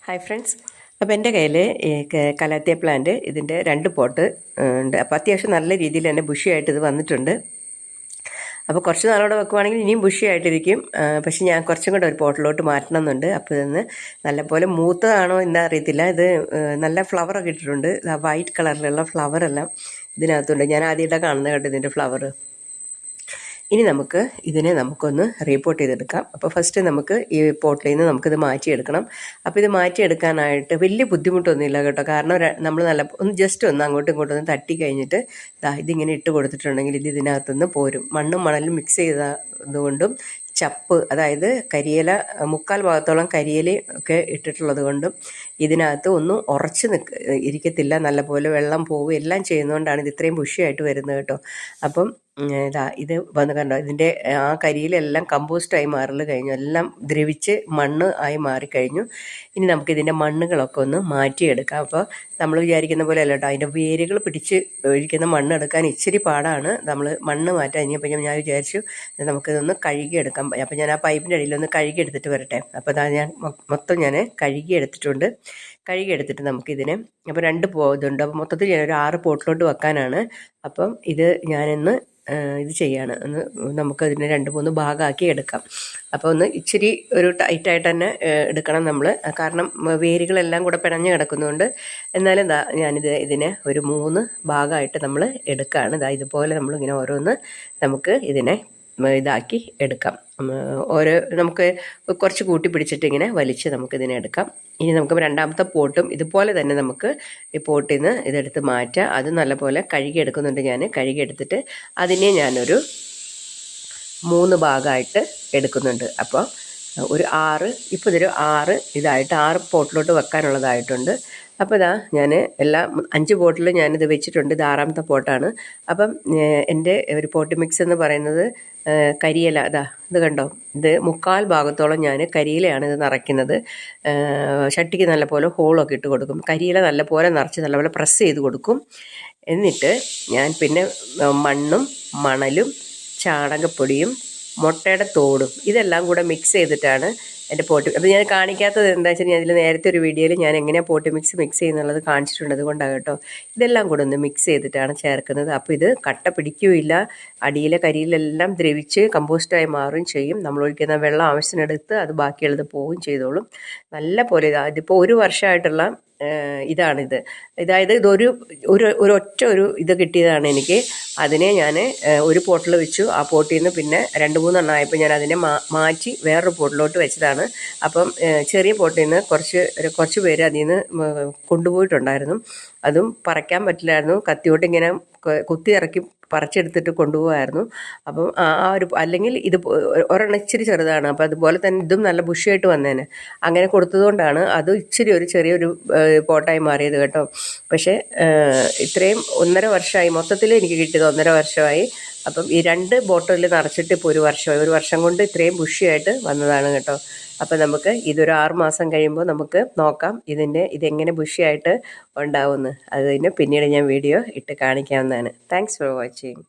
Hi friends, അപ്പോൾ എൻ്റെ കയ്യിൽ ഈ കലാത്തിയ പ്ലാന്റ് ഇതിൻ്റെ 2 പോട്ട് ഉണ്ട്. അപ്പോൾ അത്യാവശ്യം നല്ല രീതിയിൽ തന്നെ ബുഷിയായിട്ട് ഇത് വന്നിട്ടുണ്ട്. അപ്പോൾ കുറച്ച് നാളോടെ വെക്കുവാണെങ്കിൽ ഇനിയും ബുഷിയായിട്ടിരിക്കും. പക്ഷേ ഞാൻ കുറച്ചും കൂടെ ഒരു പോട്ടിലോട്ട് മാറ്റണം എന്നുണ്ട്. അപ്പോൾ ഇതൊന്ന് നല്ലപോലെ മൂത്തതാണോ എന്താ അറിയത്തില്ല. ഇത് നല്ല ഫ്ലവറൊക്കെ ഇട്ടിട്ടുണ്ട്. വൈറ്റ് കളറിലുള്ള ഫ്ലവറെല്ലാം ഇതിനകത്തുണ്ട്. ഞാൻ ആദ്യമായിട്ടാണ് കാണുന്നത് കേട്ടോ ഇതിൻ്റെ ഫ്ലവർ. ഇനി നമുക്കൊന്ന് റീപോർട്ട് ചെയ്തെടുക്കാം. അപ്പോൾ ഫസ്റ്റ് നമുക്ക് ഈ പോട്ടിൽ നിന്ന് നമുക്കിത് മാറ്റിയെടുക്കണം. അപ്പോൾ ഇത് മാറ്റിയെടുക്കാനായിട്ട് വലിയ ബുദ്ധിമുട്ടൊന്നുമില്ല കേട്ടോ. കാരണം നമ്മൾ ജസ്റ്റ് ഒന്ന് അങ്ങോട്ടും ഇങ്ങോട്ടും ഒന്ന് തട്ടി കഴിഞ്ഞിട്ട് ഇതിങ്ങനെ ഇട്ട് കൊടുത്തിട്ടുണ്ടെങ്കിൽ ഇതിനകത്തുനിന്ന് പോരും. മണ്ണും മണലും മിക്സ് ചെയ്തതുകൊണ്ടും ചപ്പ്, അതായത് കരിയില 3/4 ഭാഗത്തോളം കരിയില ഒക്കെ ഇട്ടിട്ടുള്ളത് കൊണ്ടും ഇതിനകത്ത് ഒന്നും ഉറച്ച് ഇരിക്കത്തില്ല. നല്ലപോലെ വെള്ളം പോവുക എല്ലാം ചെയ്യുന്നതുകൊണ്ടാണ് ഇത് ഇത്രയും ബുഷിയായിട്ട് വരുന്നത് കേട്ടോ. അപ്പം ഇത് വന്ന് കണ്ടോ, ഇതിൻ്റെ ആ കരിയിലെല്ലാം കമ്പോസ്റ്റായി മാറൽ കഴിഞ്ഞു, എല്ലാം ദ്രവിച്ച് മണ്ണ് ആയി മാറിക്കഴിഞ്ഞു. ഇനി നമുക്കിതിൻ്റെ മണ്ണുകളൊക്കെ ഒന്ന് മാറ്റിയെടുക്കാം. അപ്പോൾ നമ്മൾ വിചാരിക്കുന്ന പോലെ അല്ല കേട്ടോ, അതിൻ്റെ വേരുകൾ പിടിച്ച് ഒഴിക്കുന്ന മണ്ണ് എടുക്കാൻ ഇച്ചിരി പാടാണ്. നമ്മൾ മണ്ണ് മാറ്റാൻ കഴിഞ്ഞപ്പോൾ ഞാൻ വിചാരിച്ചു നമുക്കിതൊന്ന് കഴുകിയെടുക്കാം. അപ്പോൾ ഞാൻ ആ പൈപ്പിൻ്റെ അടിയിലൊന്ന് കഴുകിയെടുത്തിട്ട് വരട്ടെ. അപ്പോൾ ഞാൻ മൊത്തം കഴുകിയെടുത്തിട്ടുണ്ട്. കഴുകിയെടുത്തിട്ട് നമുക്കിതിനെ അപ്പോൾ 2 ഇതുണ്ട്. അപ്പോൾ മൊത്തത്തിൽ ഞാനൊരു 6 പോട്ടിലോട്ട് വെക്കാനാണ്. അപ്പം ഞാനിന്ന് ഇത് ചെയ്യാണ്. നമുക്കതിനെ 2-3 ഭാഗമാക്കി എടുക്കാം. അപ്പോൾ ഒന്ന് ഇച്ചിരി ഒരു ടൈറ്റായിട്ട് തന്നെ എടുക്കണം നമ്മൾ, കാരണം വേരുകളെല്ലാം കൂടെ പിണഞ്ഞ് കിടക്കുന്നതുകൊണ്ട്. എന്നാലും ഇതിനെ ഒരു 3 ഭാഗമായിട്ട് നമ്മൾ എടുക്കുകയാണ്. ഇതുപോലെ നമ്മളിങ്ങനെ ഓരോന്ന് നമുക്ക് ഇതിനെ ഇതാക്കി എടുക്കാം. നമുക്ക് കുറച്ച് കൂട്ടി പിടിച്ചിട്ട് ഇങ്ങനെ വലിച്ച് നമുക്കിതിനെ എടുക്കാം. ഇനി നമുക്ക് 2ാമത്തെ പോട്ടും ഇതുപോലെ തന്നെ നമുക്ക് ഈ പോട്ടിൽ നിന്ന് ഇതെടുത്ത് മാറ്റാം. അത് നല്ലപോലെ കഴുകിയെടുക്കുന്നുണ്ട്. ഞാൻ കഴുകിയെടുത്തിട്ട് അതിനെ ഞാനൊരു 3 ഭാഗമായിട്ട് എടുക്കുന്നുണ്ട്. അപ്പോൾ ഒരു 6, ഇപ്പോൾ ഇതൊരു 6 ഇതായിട്ട് 6 പോട്ടിലോട്ട് വെക്കാനുള്ളതായിട്ടുണ്ട്. അപ്പോൾ ഞാൻ 5 പോട്ടിൽ ഞാനിത് വെച്ചിട്ടുണ്ട്. ഇത് 6ാമത്തെ പോട്ടാണ്. അപ്പം എൻ്റെ ഒരു പോട്ട് മിക്സ് എന്ന് പറയുന്നത് കരിയില. ഇത് കണ്ടോ, ഇത് 3/4 ഭാഗത്തോളം ഞാൻ കരിയിലയാണ് ഇത് നിറയ്ക്കുന്നത്. ചട്ടിക്ക് നല്ലപോലെ ഹോളൊക്കെ ഇട്ട് കൊടുക്കും. കരിയില നല്ലപോലെ നിറച്ച് നല്ലപോലെ പ്രസ് ചെയ്ത് കൊടുക്കും. എന്നിട്ട് ഞാൻ പിന്നെ മണ്ണും മണലും ചാണകപ്പൊടിയും മുട്ടയുടെ തോടും ഇതെല്ലാം കൂടെ മിക്സ് ചെയ്തിട്ടാണ് എൻ്റെ പോട്ട്. അപ്പോൾ ഞാൻ കാണിക്കാത്തത് എന്താ വെച്ചാൽ, ഞാൻ ഇതിൽ നേരത്തെ ഒരു വീഡിയോയിൽ ഞാൻ എങ്ങനെയാണ് പോട്ട് മിക്സ് ചെയ്യുന്നുള്ളത് കാണിച്ചിട്ടുണ്ട്. അതുകൊണ്ടാണ് കേട്ടോ. ഇതെല്ലാം കൂടെ ഒന്ന് മിക്സ് ചെയ്തിട്ടാണ് ചേർക്കുന്നത്. അപ്പോൾ ഇത് കട്ട പിടിക്കുകയില്ല. അടിയിലെ കരിയിലെല്ലാം ദ്രവിച്ച് കമ്പോസ്റ്റായി മാറുകയും ചെയ്യും. നമ്മൾ ഒഴിക്കുന്ന വെള്ളം ആവശ്യത്തിനെടുത്ത് അത് ബാക്കിയുള്ളത് പോവുകയും ചെയ്തോളും. നല്ല പോലെ ഇതിപ്പോൾ 1 വർഷമായിട്ടുള്ള ഇതാണിത്. അതായത് ഒരൊറ്റ ഇത് കിട്ടിയതാണ് എനിക്ക്. അതിനെ ഞാൻ ഒരു പോട്ടിൽ വെച്ചു. ആ പോട്ടിൽ നിന്ന് പിന്നെ 2-3 എണ്ണം ആയപ്പോൾ ഞാൻ അതിനെ മാറ്റി വേറൊരു പോട്ടിലോട്ട് വെച്ചതാണ്. അപ്പം ചെറിയ പോട്ടിൽ നിന്ന് കുറച്ച് പേര് അതിൽ നിന്ന് കൊണ്ടുപോയിട്ടുണ്ടായിരുന്നു. അതും പറിക്കാൻ പറ്റില്ലായിരുന്നു. കത്തിയോട്ട് ഇങ്ങനെ കുത്തി ഇറക്കി പറിച്ചെടുത്തിട്ട് കൊണ്ടുപോകായിരുന്നു. അപ്പം അല്ലെങ്കിൽ ഇത് ഒരെണ്ണം ഇച്ചിരി ചെറുതാണ്. അപ്പം അതുപോലെ തന്നെ ഇതും നല്ല ബുഷിയായിട്ട് വന്നേനെ. അങ്ങനെ കൊടുത്തതുകൊണ്ടാണ് അത് ഇച്ചിരി ചെറിയൊരു പോട്ടായി മാറിയത് കേട്ടോ. പക്ഷേ ഇത്രയും 1.5 വർഷമായി മൊത്തത്തിൽ എനിക്ക് കിട്ടിയത് 1.5 വർഷമായി. അപ്പം ഈ 2 ബോട്ടിൽ നിറച്ചിട്ട് ഇപ്പോൾ 1 വർഷമായി. 1 വർഷം കൊണ്ട് ഇത്രയും ബുഷിയായിട്ട് വന്നതാണ് കേട്ടോ. അപ്പം നമുക്ക് ഇതൊരു 6 മാസം കഴിയുമ്പോൾ നമുക്ക് നോക്കാം ഇതെങ്ങനെ ബുഷിയായിട്ട് ഉണ്ടാവുമെന്ന്. അതിന് പിന്നീട് ഞാൻ വീഡിയോ ഇട്ട് കാണിക്കാവുന്നതാണ്. Thanks for watching.